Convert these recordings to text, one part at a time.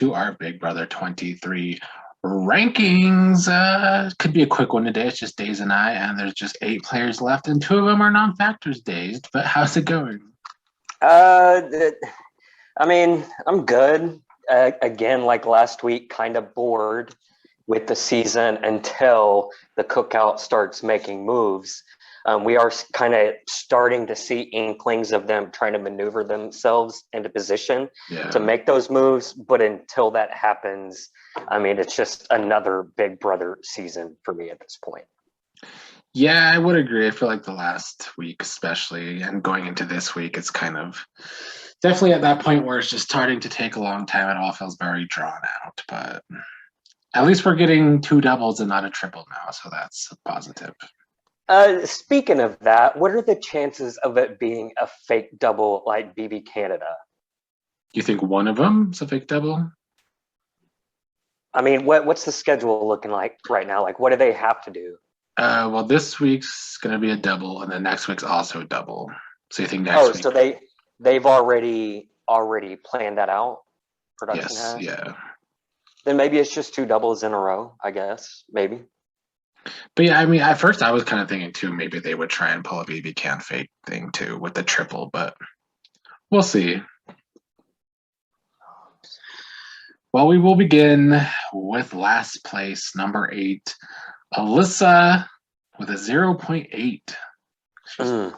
to our Big Brother 23 rankings. Could be a quick one today. It's just Days and and there's just 8 players left, and 2 of them are non-factors dazed. But how's it going? I'm good. Again, like last week, kind of bored with the season until the cookout starts making moves. We are kind of starting to see inklings of them trying to maneuver themselves into position to make those moves. But until that happens, it's just another Big Brother season for me at this point. Yeah, I would agree. I feel like the last week, especially, and going into this week, it's kind of definitely at that point where it's just starting to take a long time. It all feels very drawn out, but at least we're getting 2 doubles and not a triple now, so that's positive. Speaking of that, what are the chances of it being a fake double like BB Canada? You think one of them is a fake double? What's the schedule looking like right now? Like, what do they have to do? Well, this week's going to be a double, and then next week's also a double. So you think next week? So they've already planned that out? Production yes, has? Yeah. Then maybe it's just 2 doubles in a row, I guess. Maybe. But yeah, at first I was kind of thinking too, maybe they would try and pull a BB can fake thing too with the triple, but we'll see. Well, we will begin with last place, number 8, Alyssa with a 0.8. She's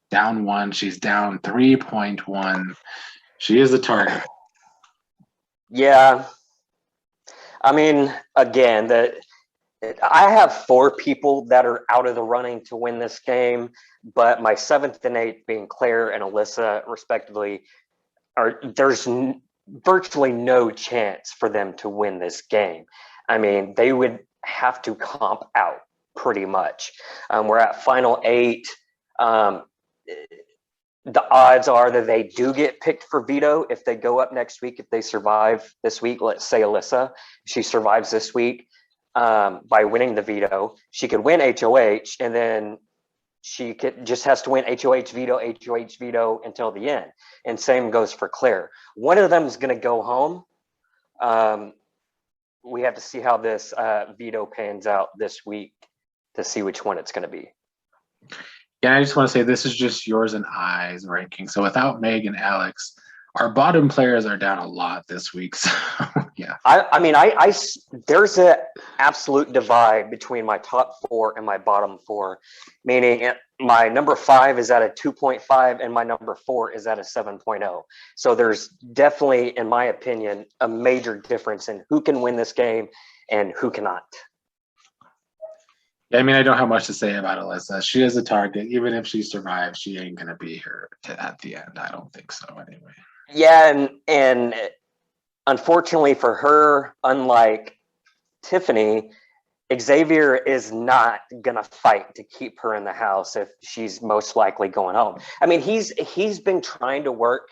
down 1. She's down 3.1. She is the target. Yeah. Again, I have 4 people that are out of the running to win this game, but my 7th and 8th, being Claire and Alyssa, respectively, there's virtually no chance for them to win this game. They would have to comp out pretty much. We're at final 8. The odds are that they do get picked for veto if they go up next week. If they survive this week, let's say Alyssa, she survives this week. By winning the veto, she could win HOH, and then she just has to win HOH veto until the end. And same goes for Claire. One of them is going to go home. We have to see how this veto pans out this week to see which one it's going to be. Yeah, I just want to say this is just yours and I's ranking. So without Meg and Alex, our bottom players are down a lot this week. So yeah. There's an absolute divide between my top 4 and my bottom 4, meaning my number 5 is at a 2.5 and my number 4 is at a 7.0. So there's definitely, in my opinion, a major difference in who can win this game and who cannot. Yeah, I don't have much to say about Alyssa. She is a target. Even if she survives, she ain't going to be here at the end. I don't think so anyway. Yeah, and unfortunately for her, unlike Tiffany, Xavier is not gonna fight to keep her in the house if she's most likely going home. He's been trying to work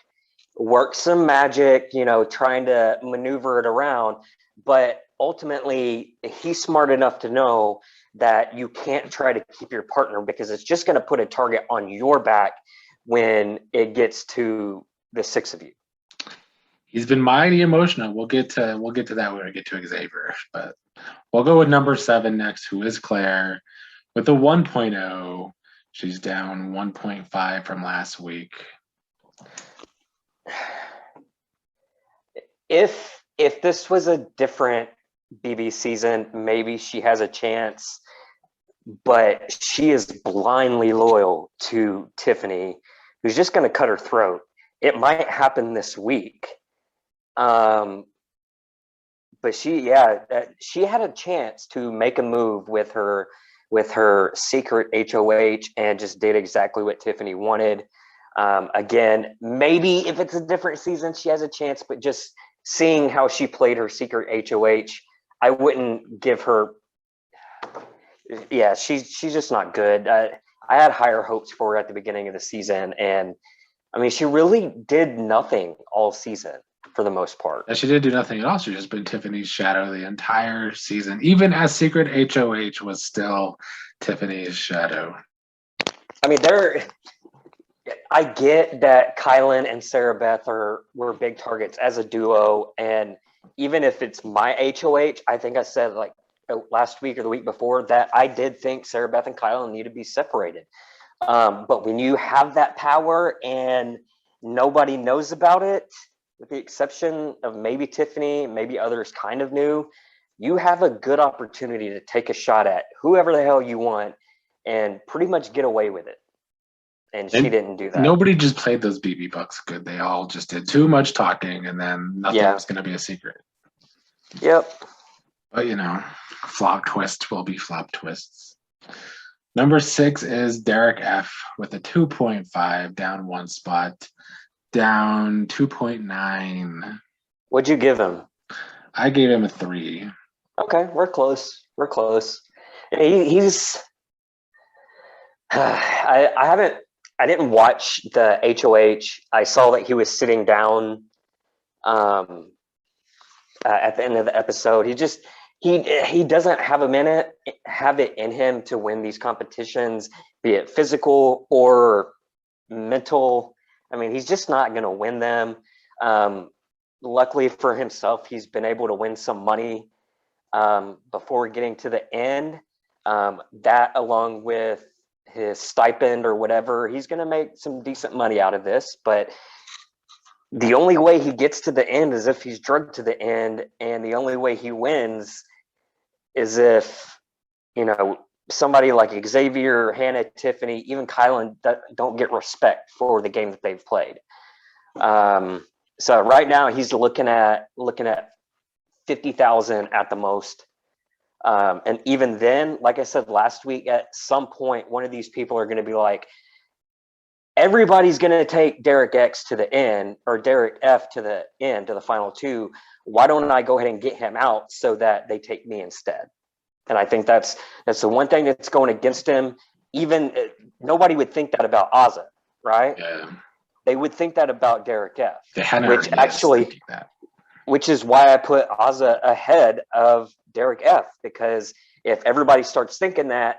some magic, trying to maneuver it around, but ultimately he's smart enough to know that you can't try to keep your partner because it's just going to put a target on your back when it gets to the 6 of you. He's been mighty emotional. We'll get to that when we get to Xavier, but we'll go with number 7 next, who is Claire with a 1.0. She's down 1.5 from last week. If this was a different BB season, maybe she has a chance, but she is blindly loyal to Tiffany, who's just going to cut her throat. It might happen this week. But she had a chance to make a move with her secret HOH and just did exactly what Tiffany wanted. Again, maybe if it's a different season, she has a chance, but just seeing how she played her secret HOH, I wouldn't give her. Yeah, she's just not good. I had higher hopes for her at the beginning of the season, and she really did nothing all season for the most part. And she did do nothing at all. She's just been Tiffany's shadow the entire season. Even as secret HOH was still Tiffany's shadow. I get that Kyland and Sarah Beth were big targets as a duo, and even if it's my HOH, I think I said like last week or the week before that I did think Sarah Beth and Kyland need to be separated. But when you have that power and nobody knows about it, with the exception of maybe Tiffany, maybe others kind of knew, you have a good opportunity to take a shot at whoever the hell you want and pretty much get away with it. And she And didn't do that. nobody just played those BB bucks good. They all just did too much talking, and then nothing was going to be a secret. Yep. But flop twists will be flop twists. Number 6 is Derek F with a 2.5, down 1 spot, down 2.9. What'd you give him? I gave him a 3. Okay, we're close. He's. I didn't watch the HOH. I saw that he was sitting down at the end of the episode. He doesn't have it in him to win these competitions, be it physical or mental. I mean, he's just not going to win them. Luckily for himself, he's been able to win some money before getting to the end. That, along with his stipend or whatever, he's going to make some decent money out of this. But the only way he gets to the end is if he's drugged to the end, and the only way he wins is if somebody like Xavier, Hannah, Tiffany, even Kyland don't get respect for the game that they've played. So right now he's looking at 50,000 at the most. And even then, like I said last week, at some point, one of these people are going to be like, everybody's going to take Derek X to the end, or Derek F to the end, to the final 2. Why don't I go ahead and get him out so that they take me instead? And I think that's the one thing that's going against him. Even nobody would think that about Azah, right? Yeah. They would think that about Derek F. They hadn't Which is why I put Azah ahead of Derek F, because if everybody starts thinking that,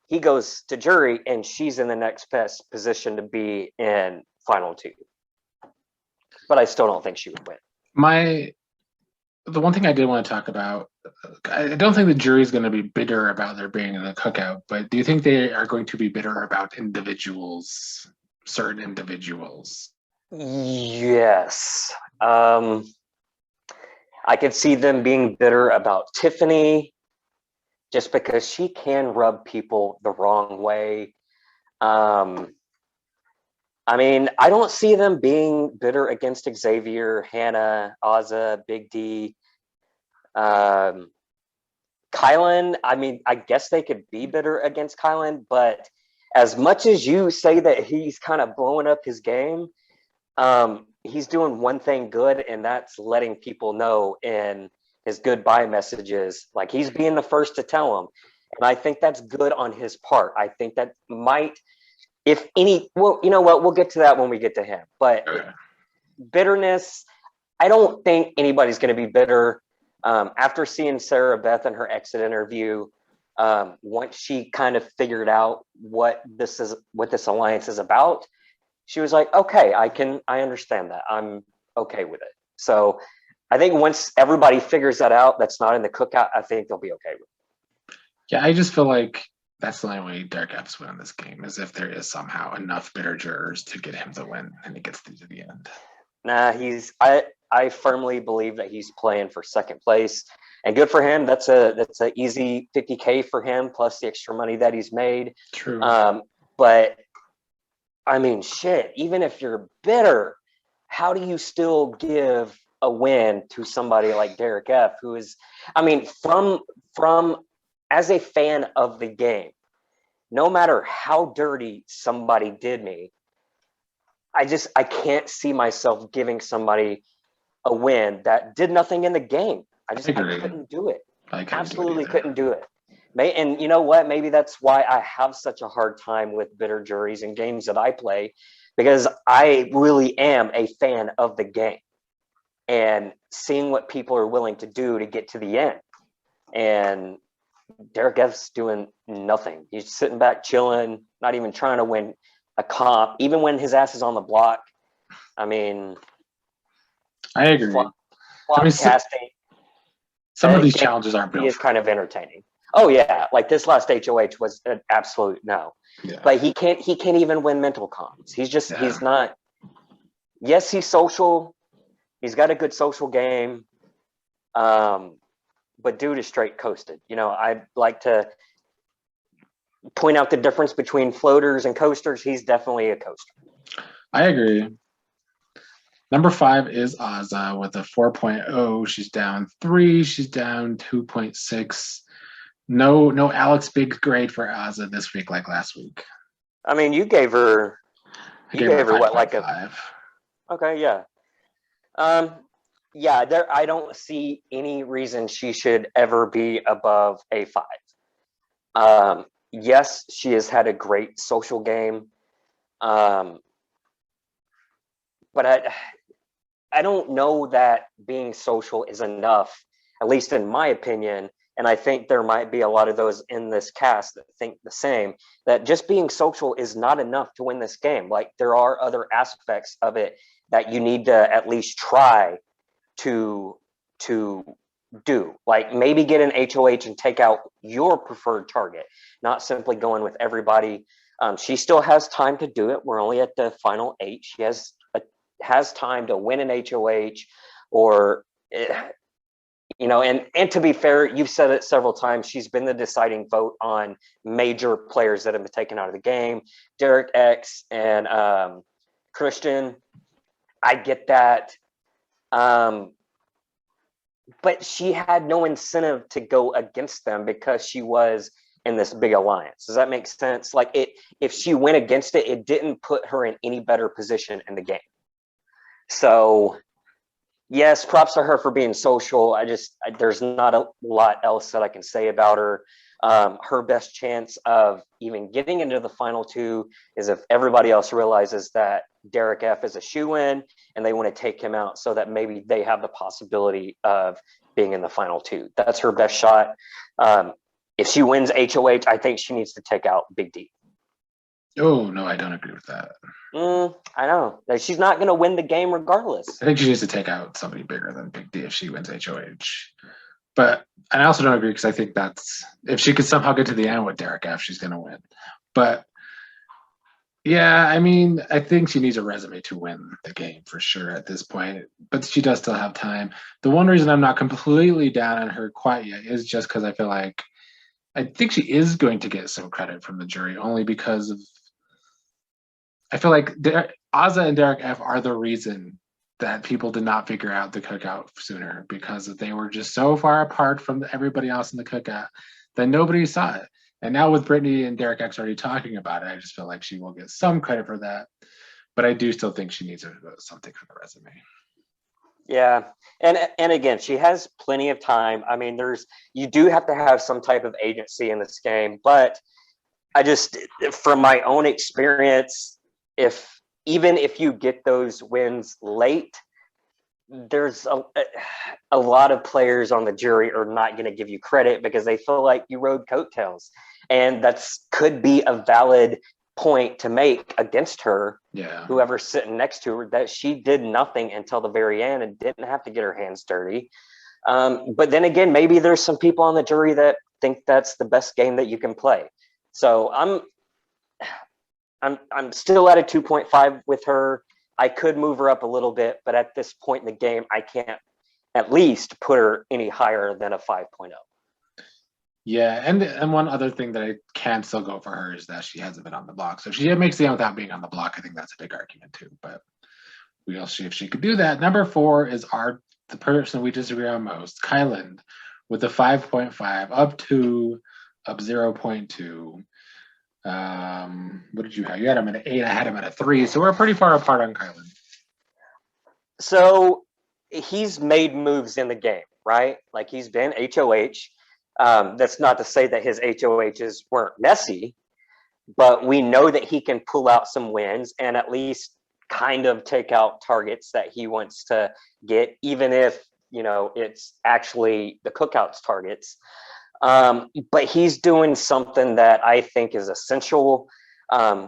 he goes to jury and she's in the next best position to be in final 2. But I still don't think she would win. The one thing I did want to talk about, I don't think the jury's going to be bitter about there being in the cookout, but do you think they are going to be bitter about certain individuals? Yes. I could see them being bitter about Tiffany, just because she can rub people the wrong way. I mean, I don't see them being bitter against Xavier, Hannah, Azah, Big D. Kyland, I mean, I guess they could be bitter against Kyland, but as much as you say that he's kind of blowing up his game, he's doing one thing good, and that's letting people know in his goodbye messages. Like, he's being the first to tell them. And I think that's good on his part. I think that might, well, you know what? We'll get to that when we get to him. But bitterness, I don't think anybody's going to be bitter. After seeing Sarah Beth in her exit interview, once she kind of figured out what this alliance is about, she was like, okay, I understand that. I'm okay with it. So I think once everybody figures that out, that's not in the cookout, I think they'll be okay with it. Yeah, I just feel like that's the only way Derek F's win this game, is if there is somehow enough bitter jurors to get him to win and he gets through to the end. Nah, I firmly believe that he's playing for second place, and good for him. That's a easy 50K for him, plus the extra money that he's made. True. But I mean, shit, even if you're bitter, how do you still give a win to somebody like Derek F, who is, I mean, from as a fan of the game, no matter how dirty somebody did me, I can't see myself giving somebody a win that did nothing in the game. I couldn't do it. Absolutely couldn't do it. And you know what? Maybe that's why I have such a hard time with bitter juries in games that I play, because I really am a fan of the game and seeing what people are willing to do to get to the end. And Derek F's doing nothing. He's sitting back, chilling, not even trying to win a comp, even when his ass is on the block. I mean, I agree. I mean, podcasting some of these game challenges aren't he built is for. kind of entertaining. Oh yeah, like this last HOH was an absolute no. Yeah. But he can't even win mental comms. He's not. Yes, he's social. He's got a good social game. But dude is straight coasted. I'd like to point out the difference between floaters and coasters. He's definitely a coaster. I agree. Number 5 is Azah with a 4.0. She's down 3. She's down 2.6. No Alex big grade for Azah this week like last week. I mean, you gave her what, like a 5. Okay, yeah. Yeah, I don't see any reason she should ever be above a 5. Yes, she has had a great social game. But I don't know that being social is enough, at least in my opinion. And I think there might be a lot of those in this cast that think the same, that just being social is not enough to win this game. Like, there are other aspects of it that you need to at least try to do. Like, maybe get an HOH and take out your preferred target, not simply going with everybody. She still has time to do it. We're only at the final 8. She has time to win an HOH, or and to be fair, you've said it several times, she's been the deciding vote on major players that have been taken out of the game. Derek X and Christian, I get that. But she had no incentive to go against them because she was in this big alliance. Does that make sense? Like, if she went against it, it didn't put her in any better position in the game. So yes, props to her for being social. There's not a lot else that I can say about her. Her best chance of even getting into the final 2 is if everybody else realizes that Derek F is a shoo-in and they want to take him out, so that maybe they have the possibility of being in the final 2. That's her best shot. If she wins HOH, I think she needs to take out Big D. Oh, no, I don't agree with that. I know. She's not going to win the game regardless. I think she needs to take out somebody bigger than Big D if she wins HOH. But I also don't agree, because I think that's, if she could somehow get to the end with Derek F, she's going to win. But yeah, I mean, I think she needs a resume to win the game for sure at this point, but she does still have time. The one reason I'm not completely down on her quite yet is just because I feel like I think she is going to get some credit from the jury, only because of, I feel like Azah and Derek F are the reason that people did not figure out the cookout sooner, because they were just so far apart from everybody else in the cookout that nobody saw it. And now with Brittany and Derek X already talking about it, I just feel like she will get some credit for that. But I do still think she needs something for the resume. Yeah. And again, she has plenty of time. I mean, you do have to have some type of agency in this game, but from my own experience, even if you get those wins late, there's a lot of players on the jury are not going to give you credit because they feel like you rode coattails, and could be a valid point to make against her. Yeah. Whoever's sitting next to her, that she did nothing until the very end and didn't have to get her hands dirty. But then again, maybe there's some people on the jury that think that's the best game that you can play. So I'm still at a 2.5 with her. I could move her up a little bit, but at this point in the game, I can't at least put her any higher than a 5.0. Yeah, and one other thing that I can still go for her is that she hasn't been on the block. So if she makes the game without being on the block, I think that's a big argument too. But we'll see if she could do that. Number 4 is the person we disagree on most, Kyland, with a 5.5, up 2, up 0.2. What did you have? You had him at an 8. I had him at a 3. So we're pretty far apart on Kyland. So he's made moves in the game, right? Like, he's been HOH. That's not to say that his HOHs weren't messy, but we know that he can pull out some wins and at least kind of take out targets that he wants to get, even if, it's actually the cookouts targets. But he's doing something that I think is essential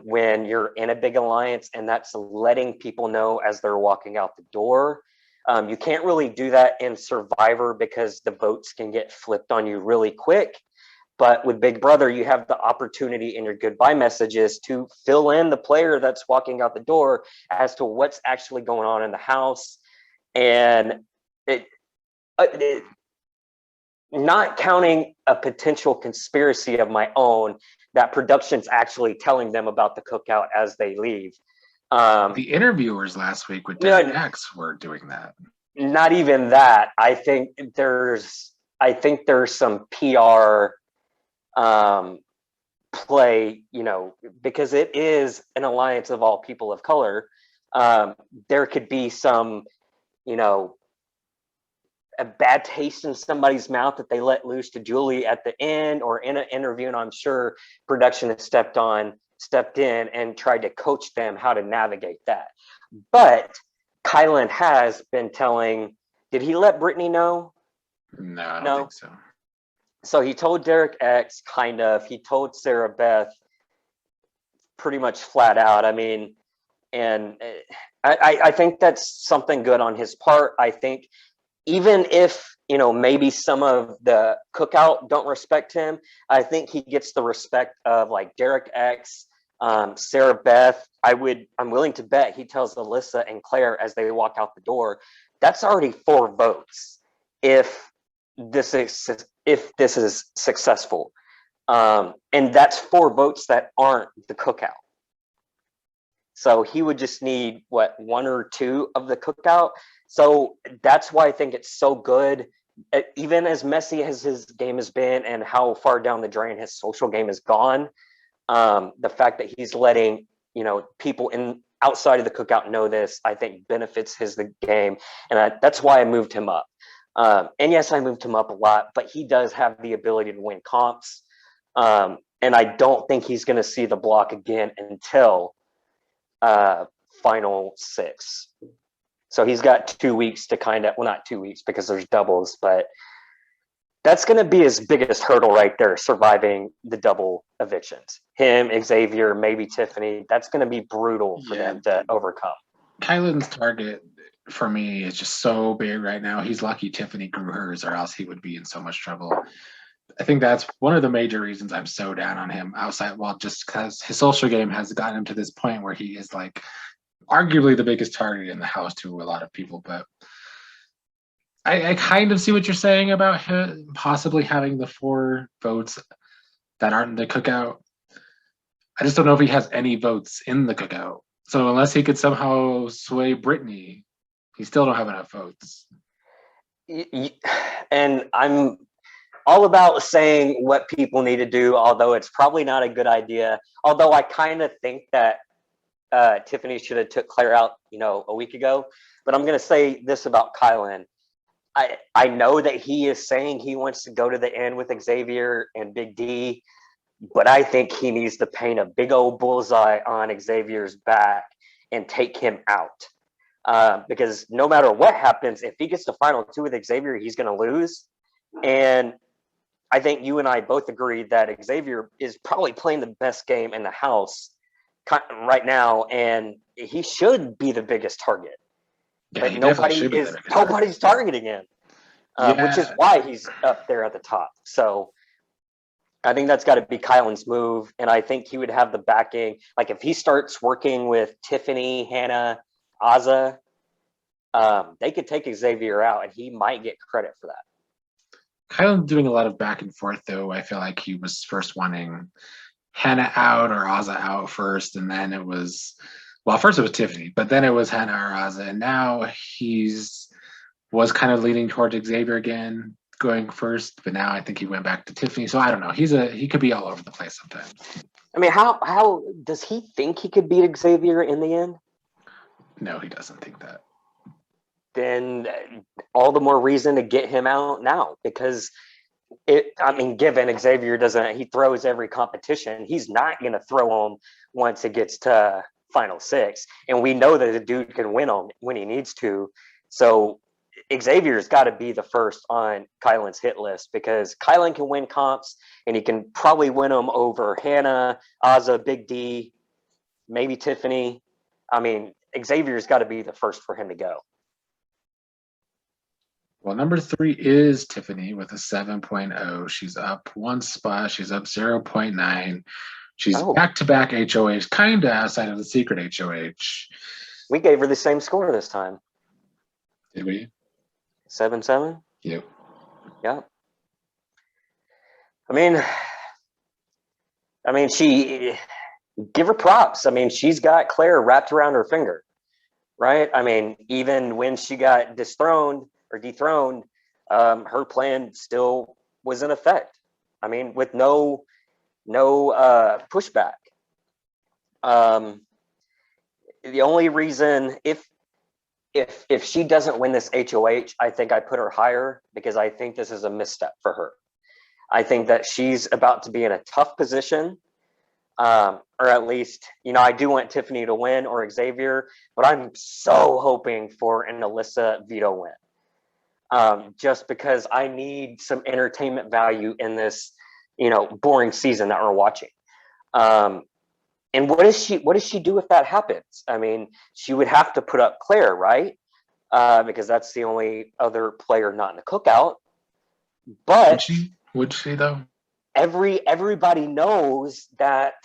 when you're in a big alliance, and that's letting people know as they're walking out the door You can't really do that in Survivor because the votes can get flipped on you really quick. But with Big Brother, you have the opportunity in your goodbye messages to fill in the player that's walking out the door as to what's actually going on in the house. And it not counting a potential conspiracy of my own, that production's actually telling them about the cookout as they leave. The interviewers last week with Derek X were doing that. Not even that. I think there's some PR play, because it is an alliance of all people of color. There could be some, a bad taste in somebody's mouth that they let loose to Julie at the end or in an interview, and I'm sure production has stepped in and tried to coach them how to navigate that. But Kyland has been telling, did he let Brittany know? No, I don't think so. So he told Derek X, kind of. He told Sarah Beth pretty much flat out. I mean, and I think that's something good on his part. I think even if, maybe some of the cookout don't respect him, I think he gets the respect of like Derek X, Sarah Beth. I'm willing to bet he tells Alyssa and Claire as they walk out the door, that's already 4 votes if this is successful. And that's 4 votes that aren't the cookout. So he would just need 1 or 2 of the cookout. So that's why I think it's so good. Even as messy as his game has been and how far down the drain his social game has gone, the fact that he's letting people outside of the cookout know this, I think benefits the game, and that's why I moved him up. And yes, I moved him up a lot, but he does have the ability to win comps, and I don't think he's going to see the block again until final 6. So he's got 2 weeks to not 2 weeks because there's doubles, but that's going to be his biggest hurdle right there, surviving the double evictions. Him, Xavier, maybe Tiffany. That's going to be brutal for them to overcome. Kyland's target for me is just so big right now. He's lucky Tiffany grew hers, or else he would be in so much trouble. I think that's one of the major reasons I'm so down on him outside. Well, just because his social game has gotten him to this point where he is like arguably the biggest target in the house to a lot of people. But I kind of see what you're saying about him possibly having the 4 votes that aren't in the cookout. I just don't know if he has any votes in the cookout. So unless he could somehow sway Brittany, he still don't have enough votes. And I'm all about saying what people need to do, although it's probably not a good idea. Although I kind of think that Tiffany should have took Claire out, a week ago. But I'm going to say this about Kyland. I know that he is saying he wants to go to the end with Xavier and Big D, but I think he needs to paint a big old bullseye on Xavier's back and take him out. Because no matter what happens, if he gets to final 2 with Xavier, he's going to lose. And I think you and I both agree that Xavier is probably playing the best game in the house right now, and he should be the biggest target. Yeah, but nobody's targeting him, which is why he's up there at the top. So I think that's got to be Kyland's move, and I think he would have the backing. Like if he starts working with Tiffany, Hannah, Azah, they could take Xavier out, and he might get credit for that. Kyland's doing a lot of back and forth, though. I feel like he was first wanting Hannah out or Azah out first, and then it was first it was Tiffany, but then it was Hannah or Azah, and now was kind of leaning towards Xavier again, going first, but now I think he went back to Tiffany. So I don't know. He could be all over the place sometimes. I mean, how does he think he could beat Xavier in the end? No, he doesn't think that. Then all the more reason to get him out now, because given Xavier he throws every competition, he's not going to throw him once it gets to final 6. And we know that the dude can win him when he needs to. So Xavier's got to be the first on Kyland's hit list, because Kyland can win comps and he can probably win them over Hannah, Azah, Big D, maybe Tiffany. I mean, Xavier's got to be the first for him to go. Well, number 3 is Tiffany with a 7.0. She's up one spot. She's up 0.9. She's Oh, back-to-back HOH, kind of outside of the secret HOH. we gave her the same score this time. Did we? 7-7. Yep. Yeah. She give her props. She's got Claire wrapped around her finger, right? Even when she got dethroned, her plan still was in effect. With no pushback. The only reason if she doesn't win this HOH, I think I put her higher because I think this is a misstep for her. I think that she's about to be in a tough position. Or at least, I do want Tiffany to win or Xavier, but I'm so hoping for an Alyssa veto win. Just because I need some entertainment value in this, boring season that we're watching. And what does she do if that happens? She would have to put up Claire, right? Because that's the only other player not in the cookout. But Would she though? Everybody knows that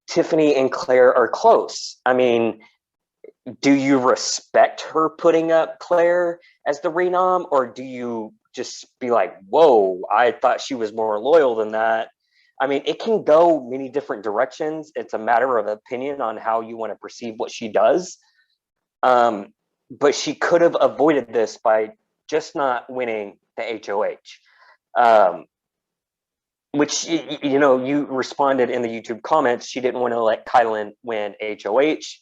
Tiffany and Claire are close. Do you respect her putting up Claire as the renom, or do you just be like, whoa, I thought she was more loyal than that? It can go many different directions. It's a matter of opinion on how you want to perceive what she does. But she could have avoided this by just not winning the HOH. Which, you responded in the YouTube comments, she didn't want to let Kyland win HOH.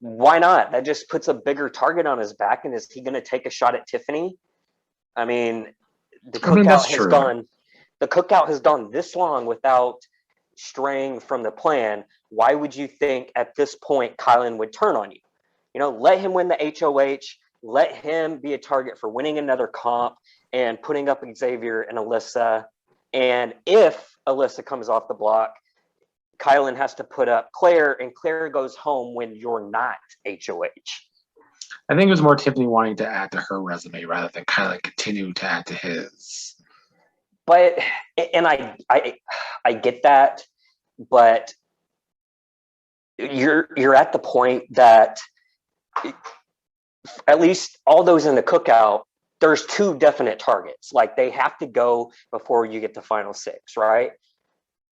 Why not? That just puts a bigger target on his back. And is he going to take a shot at Tiffany? The cookout has gone this long without straying from the plan. Why would you think at this point Kyland would turn on you? Let him win the HOH. Let him be a target for winning another comp and putting up Xavier and Alyssa. And if Alyssa comes off the block, Kyland has to put up Claire, and Claire goes home when you're not HOH. I think it was more Tiffany wanting to add to her resume rather than Kyland continue to add to his. But, and I get that, but you're at the point that at least all those in the cookout, there's 2 definite targets. Like, they have to go before you get to final 6, right?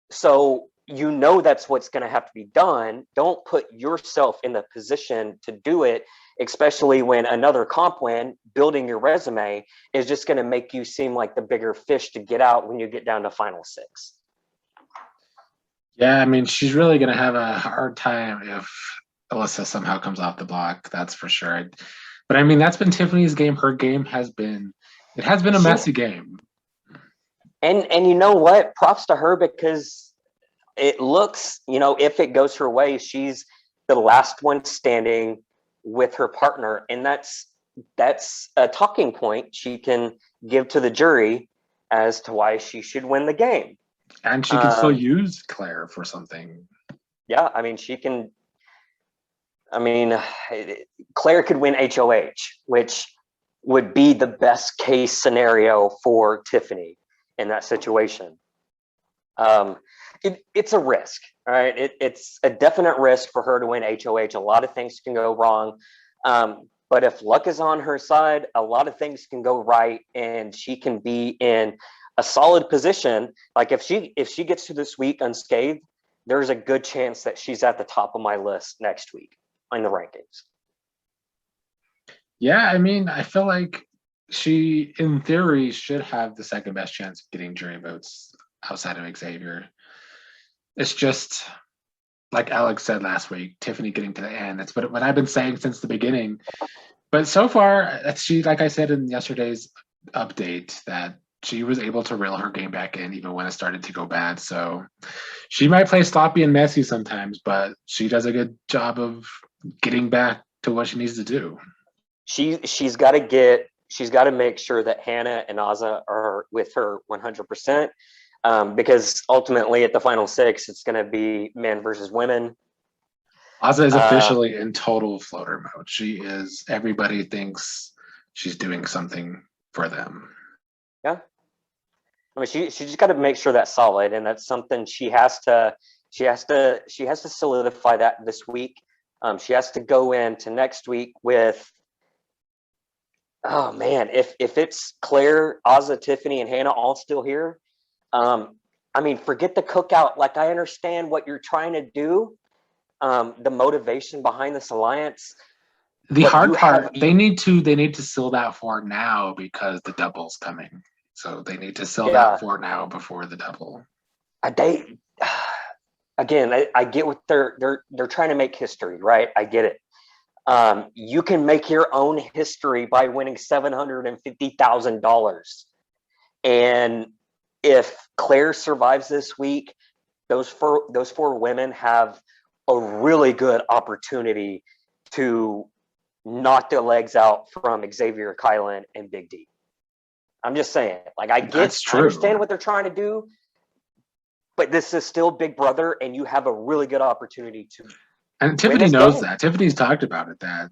So that's what's going to have to be done. Don't put yourself in the position to do it, especially when another comp win, building your resume, is just going to make you seem like the bigger fish to get out when you get down to final 6. Yeah, she's really going to have a hard time if Alyssa somehow comes off the block. That's for sure. But that's been Tiffany's game. Her game has been a messy game. And you know what? Props to her, because it looks, if it goes her way, she's the last one standing with her partner. And that's a talking point she can give to the jury as to why she should win the game. And she can still use Claire for something. Yeah, she can. Claire could win HOH, which would be the best case scenario for Tiffany in that situation. It's a risk, all right? It's a definite risk for her to win HOH. A lot of things can go wrong. But if luck is on her side, a lot of things can go right, and she can be in a solid position. Like, if she gets to this week unscathed, there's a good chance that she's at the top of my list next week in the rankings. Yeah, I feel like she, in theory, should have the second best chance of getting jury votes outside of Xavier. It's just, like Alex said last week, Tiffany getting to the end. That's what I've been saying since the beginning. But so far, she, like I said in yesterday's update, that she was able to reel her game back in even when it started to go bad. So she might play sloppy and messy sometimes, but she does a good job of getting back to what she needs to do. She's got to make sure that Hannah and Azah are with her 100%, because ultimately at the final 6, it's going to be men versus women. Azah is officially in total floater mode. She is. Everybody thinks she's doing something for them. Yeah. I mean, she just got to make sure that's solid, and that's something she has to solidify that this week. She has to go into next week with, oh man, if it's Claire, Azah, Tiffany, and Hannah all still here, I mean, forget the cookout. Like, I understand what you're trying to do, the motivation behind this alliance. The But hard part, they need to seal that for now because the double's coming. So they need to seal that for now before the double. They again, I get what they're trying to make history, right? I get it. You can make your own history by winning $750,000, and if Claire survives this week, those four women have a really good opportunity to knock their legs out from Xavier, Kyland, and Big D. I'm just saying, like, I understand what they're trying to do, but this is still Big Brother, and you have a really good opportunity to. And Tiffany knows that. Tiffany's talked about it, that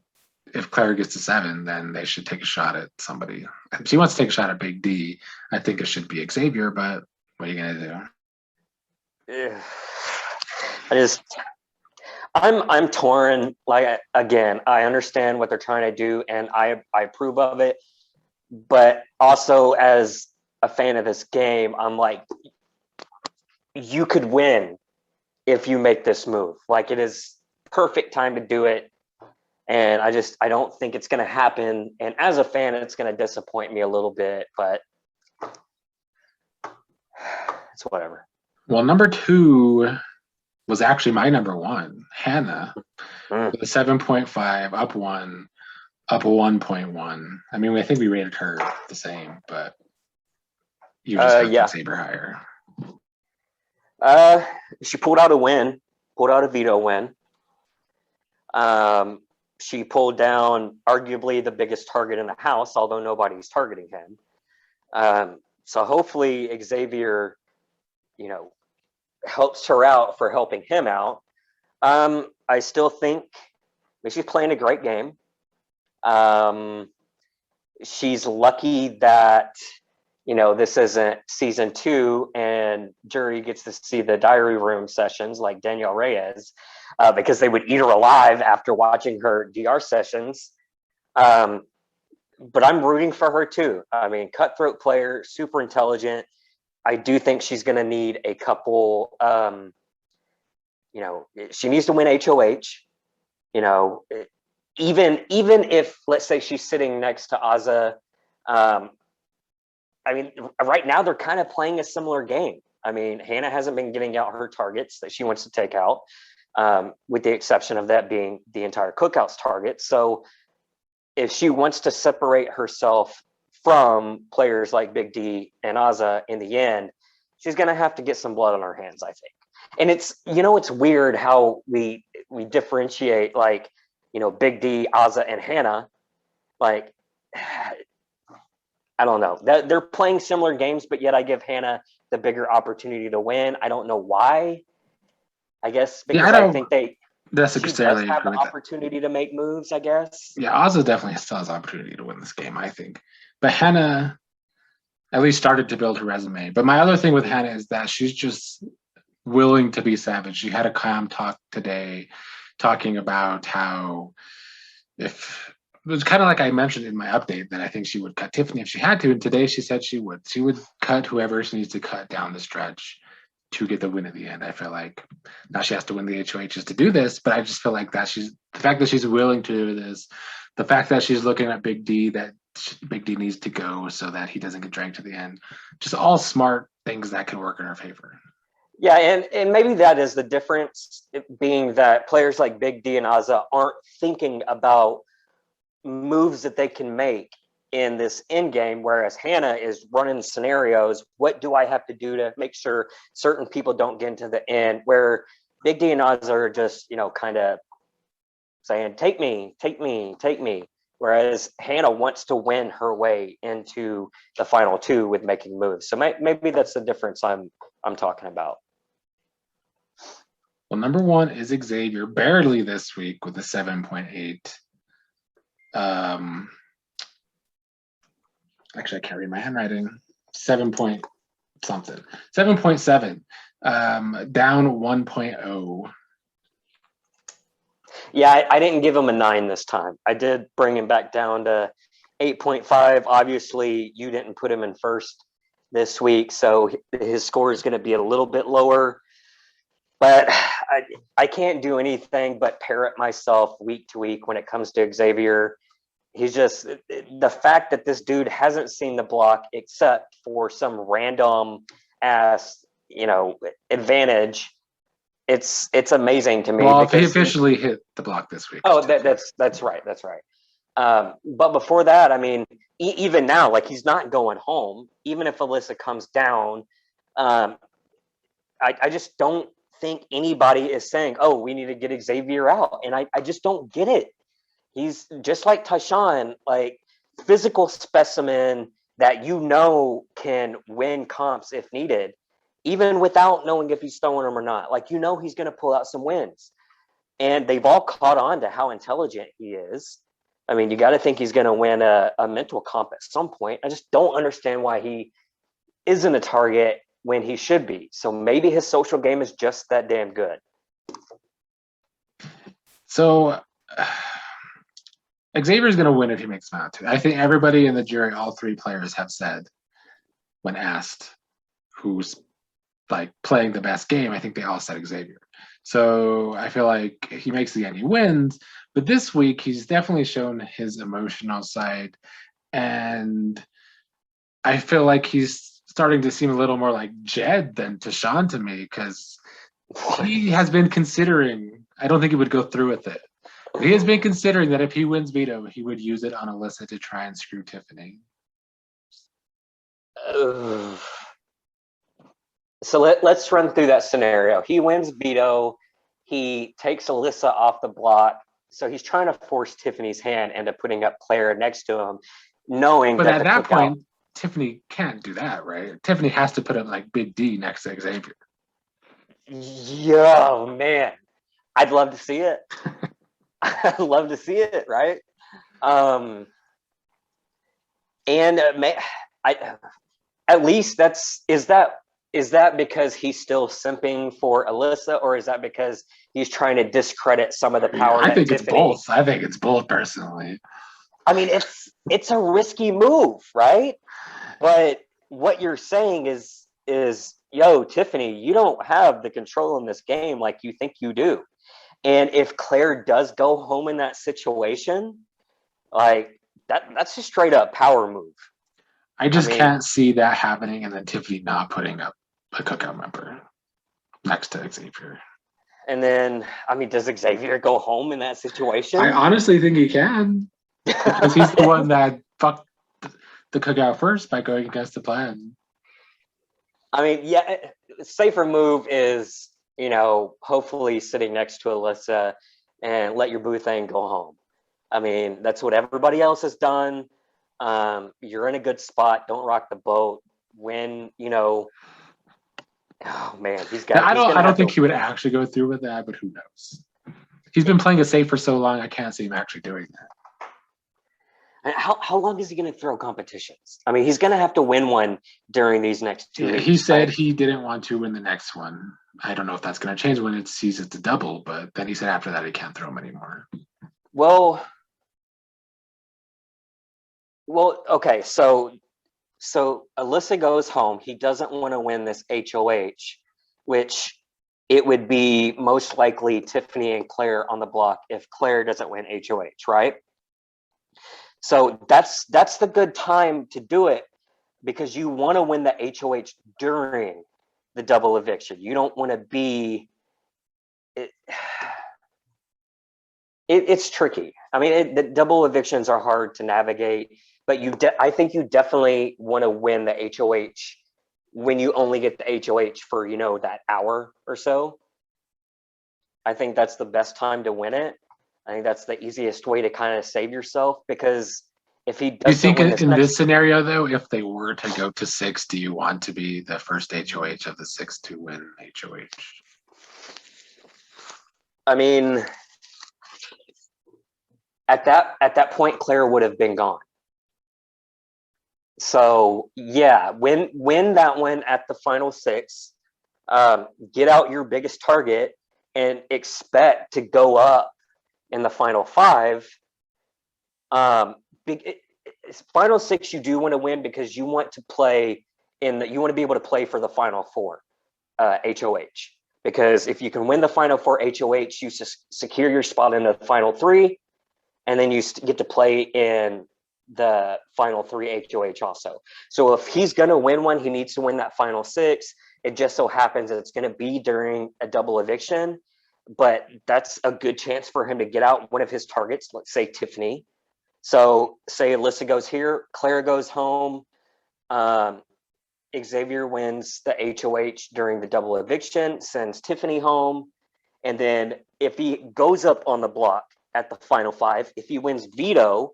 if Claire gets to 7, then they should take a shot at somebody. If she wants to take a shot at Big D, I think it should be Xavier, but what are you gonna do? I'm torn. Like, again, I understand what they're trying to do, and I approve of it. But also, as a fan of this game, I'm like, you could win if you make this move. Like, it is perfect time to do it. And I don't think it's going to happen. And as a fan, it's going to disappoint me a little bit, but it's whatever. Well, number 2 was actually my number 1, Hannah, with a 7.5, up 1, up a 1.1. I mean, I think we rated her the same, but you just have Xavier higher. She pulled out a win, pulled out a veto win. She pulled down arguably the biggest target in the house, although nobody's targeting him. So hopefully Xavier, helps her out for helping him out. I still think she's playing a great game. She's lucky that, this isn't season 2 and jury gets to see the diary room sessions like Danielle Reyes, because they would eat her alive after watching her DR sessions. But I'm rooting for her too. I mean, cutthroat player, super intelligent. I do think she's going to need a couple, she needs to win HOH, even if, let's say, she's sitting next to Azah. I mean, right now they're kind of playing a similar game. I mean, Hannah hasn't been getting out her targets that she wants to take out, with the exception of that being the entire Cookouts target. So if she wants to separate herself from players like Big D and Azah in the end, she's going to have to get some blood on her hands, I think. And it's, it's weird how we differentiate, like, Big D, Azah, and Hannah. Like, I don't know. They're playing similar games, but yet I give Hannah the bigger opportunity to win. I don't know why. I guess because I think she does have the opportunity to make moves, I guess. Yeah, Azah definitely still has opportunity to win this game, I think. But Hannah at least started to build her resume. But my other thing with Hannah is that she's just willing to be savage. She had a calm talk today talking about how it was kind of like I mentioned in my update that I think she would cut Tiffany if she had to. And today she said she would. She would cut whoever she needs to cut down the stretch to get the win at the end. I feel like now she has to win the HOHs to do this, but I just feel like that the fact that she's willing to do this, the fact that she's looking at Big D, that Big D needs to go so that he doesn't get dragged to the end, just all smart things that can work in her favor. Yeah, and maybe that is the difference, being that players like Big D and Azah aren't thinking about moves that they can make in this end game, whereas Hannah is running scenarios. What do I have to do to make sure certain people don't get into the end? Where Big D and Azah are just, kind of saying, take me, take me, take me. Whereas Hannah wants to win her way into the final 2 with making moves. So maybe that's the difference I'm talking about. Well, number 1 is Xavier, barely this week with a 7.8. Actually, I can't read my handwriting. 7 point something. 7.7. Down 1.0. Yeah, I didn't give him a 9 this time. I did bring him back down to 8.5. Obviously, you didn't put him in first this week, so his score is going to be a little bit lower. But I can't do anything but parrot myself week to week when it comes to Xavier. He's just, the fact that this dude hasn't seen the block except for some random ass, advantage. It's amazing to me. Well, if he officially hit the block this week. Oh, that's right. That's right. But before that, I mean, even now, like, he's not going home. Even if Alyssa comes down, I just don't think anybody is saying, "Oh, we need to get Xavier out," and I just don't get it. He's just like Tyshawn, like, physical specimen that can win comps if needed, even without knowing if he's throwing them or not. Like, he's going to pull out some wins, and they've all caught on to how intelligent he is. I mean, you got to think he's going to win a mental comp at some point. I just don't understand why he isn't a target when he should be. So maybe his social game is just that damn good. So Xavier's going to win if he makes Mount 2. I think everybody in the jury, all three players, have said when asked who's like playing the best game, I think they all said Xavier. So I feel like he makes the end, he wins. But this week, he's definitely shown his emotional side. And I feel like he's starting to seem a little more like Jed than Tyshawn to me, because he has been considering, I don't think he would go through with it. He has been considering that if he wins veto, he would use it on Alyssa to try and screw Tiffany. So let's run through that scenario. He wins veto. He takes Alyssa off the block. So he's trying to force Tiffany's hand into putting up Claire next to him, knowing But that at that point, Tiffany can't do that, right? Tiffany has to put up like Big D next to Xavier. Yo, man. I'd love to see it. I'd love to see it, right? At least is that because he's still simping for Alyssa, or is that because he's trying to discredit some of the power? I think it's both. I think it's both, personally. I mean, it's a risky move, right? But what you're saying is, yo, Tiffany, you don't have the control in this game like you think you do. And if Claire does go home in that situation, like, that's a straight up power move. I can't see that happening, and then Tiffany not putting up a cookout member next to Xavier. And then, I mean, does Xavier go home in that situation? I honestly think he can, because he's the one that fucked the cookout first by going against the plan. I mean, yeah, safer move is, hopefully sitting next to Alyssa and let your boo thing go home. I mean, that's what everybody else has done. You're in a good spot. Don't rock the boat. When, oh man, I don't think he would actually go through with that, but who knows? He's been playing it safe for so long, I can't see him actually doing that. And how long is he going to throw competitions? I mean, he's going to have to win one during these next 2 weeks. He said he didn't want to win the next one. I don't know if that's going to change when it sees it's a double, but then he said after that he can't throw them anymore. Well, okay, so Alyssa goes home. He doesn't want to win this HOH, which it would be most likely Tiffany and Claire on the block if Claire doesn't win HOH, right? So that's the good time to do it, because you want to win the HOH during the double eviction. You don't want to be it's tricky. I mean, the double evictions are hard to navigate, but I think you definitely want to win the HOH when you only get the HOH for, that hour or so. I think that's the best time to win it. I think that's the easiest way to kind of save yourself, because if he doesn't, you think in this scenario, though, if they were to go to 6, do you want to be the first HOH of the 6 to win HOH? I mean, at that point, Claire would have been gone. So yeah, win that one at the final six. Get out your biggest target and expect to go up in the final five. Big final six, you do want to win because you want to play you want to be able to play for the final four, HOH. Because if you can win the final four HOH, you secure your spot in the final three, and then you get to play in the final three HOH also. So if he's going to win one, he needs to win that final six. It just so happens that it's going to be during a double eviction, but that's a good chance for him to get out one of his targets, let's say Tiffany. So say Alyssa goes here, Claire goes home, Xavier wins the HOH during the double eviction, sends Tiffany home, and then if he goes up on the block at the final five, if he wins veto,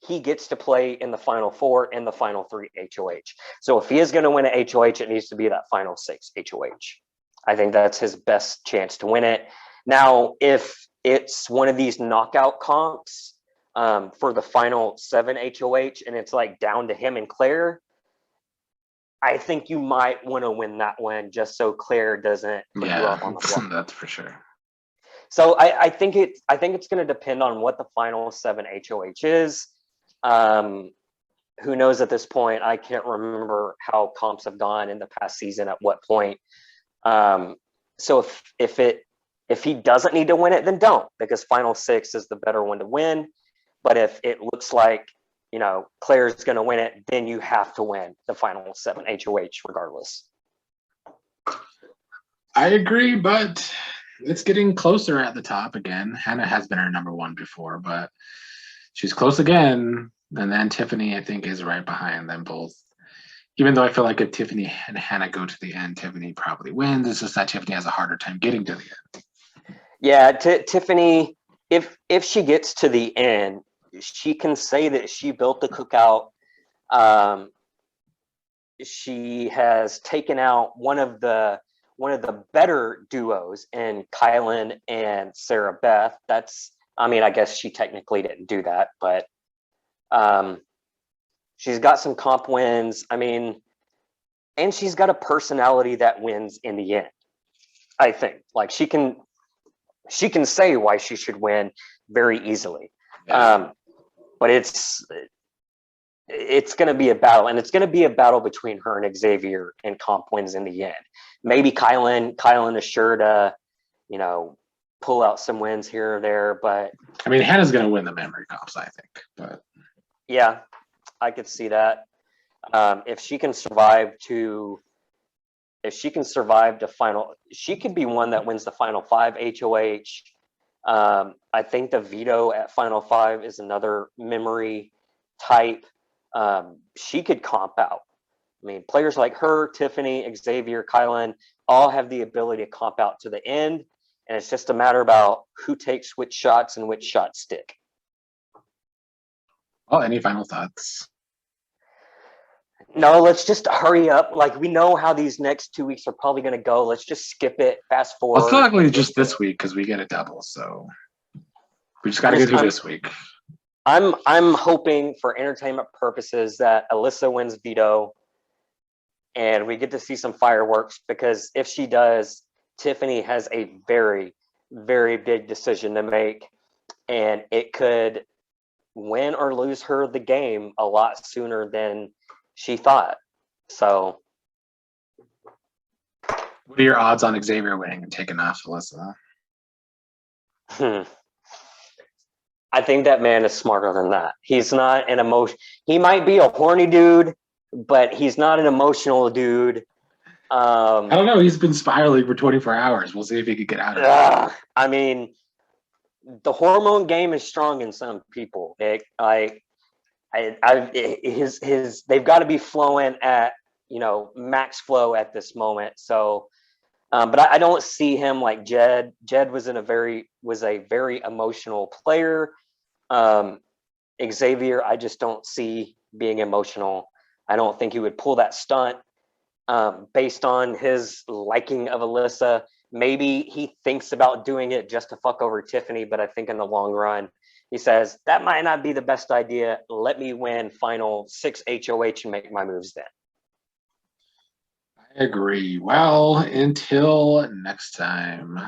he gets to play in the final four and the final three HOH. So if he is going to win an HOH, it needs to be that final six HOH. I think that's his best chance to win it. Now, if it's one of these knockout comps for the final seven HOH and it's like down to him and Claire, I think you might want to win that one just so Claire doesn't put you up on the block. That's for sure. So I think it's going to depend on what the final seven HOH is. Who knows at this point? I can't remember how comps have gone in the past season at what point. So if he doesn't need to win it, then don't, because final six is the better one to win. But if it looks like, Claire's going to win it, then you have to win the final seven HOH regardless. I agree, but it's getting closer at the top again. Hannah has been our number one before, but she's close again. And then Tiffany, I think, is right behind them both. Even though I feel like if Tiffany and Hannah go to the end, Tiffany probably wins. It's just that Tiffany has a harder time getting to the end. Yeah, Tiffany, if she gets to the end, she can say that she built the cookout. She has taken out one of the better duos in Kyland and Sarah Beth. I guess she technically didn't do that, but she's got some comp wins. And she's got a personality that wins in the end. I think like she can say why she should win very easily. Yeah. But it's going to be a battle, and it's going to be a battle between her and Xavier and comp wins in the end. Maybe Kyland is sure to, pull out some wins here or there, but Hannah's going to win the memory comps, I think. But yeah, I could see that. If she can survive to final, she could be one that wins the final five HOH. I think the veto at final five is another memory type. She could comp out. Players like her, Tiffany, Xavier, Kyland, all have the ability to comp out to the end, and it's just a matter about who takes which shots and which shots stick. Well, any final thoughts? No, let's just hurry up. Like, we know how these next 2 weeks are probably going to go. Let's just skip it, fast forward. Well, it's not just this week because we get a double, so we just got to get through this week. I'm hoping for entertainment purposes that Alyssa wins veto and we get to see some fireworks, because if she does, Tiffany has a very, very big decision to make, and it could win or lose her the game a lot sooner than she thought. So what are your odds on Xavier winning and taking off Alyssa? I think that man is smarter than that. He's not an he might be a horny dude, but he's not an emotional dude. I don't know. He's been spiraling for 24 hours. We'll see if he can get out of it. The hormone game is strong in some people. They've got to be flowing at, max flow at this moment. So, but I don't see him like Jed. Jed was a very emotional player. Xavier, I just don't see being emotional. I don't think he would pull that stunt based on his liking of Alyssa. Maybe he thinks about doing it just to fuck over Tiffany, but I think in the long run, He says, that might not be the best idea. Let me win final 6 HOH and make my moves then. I agree. Well, until next time.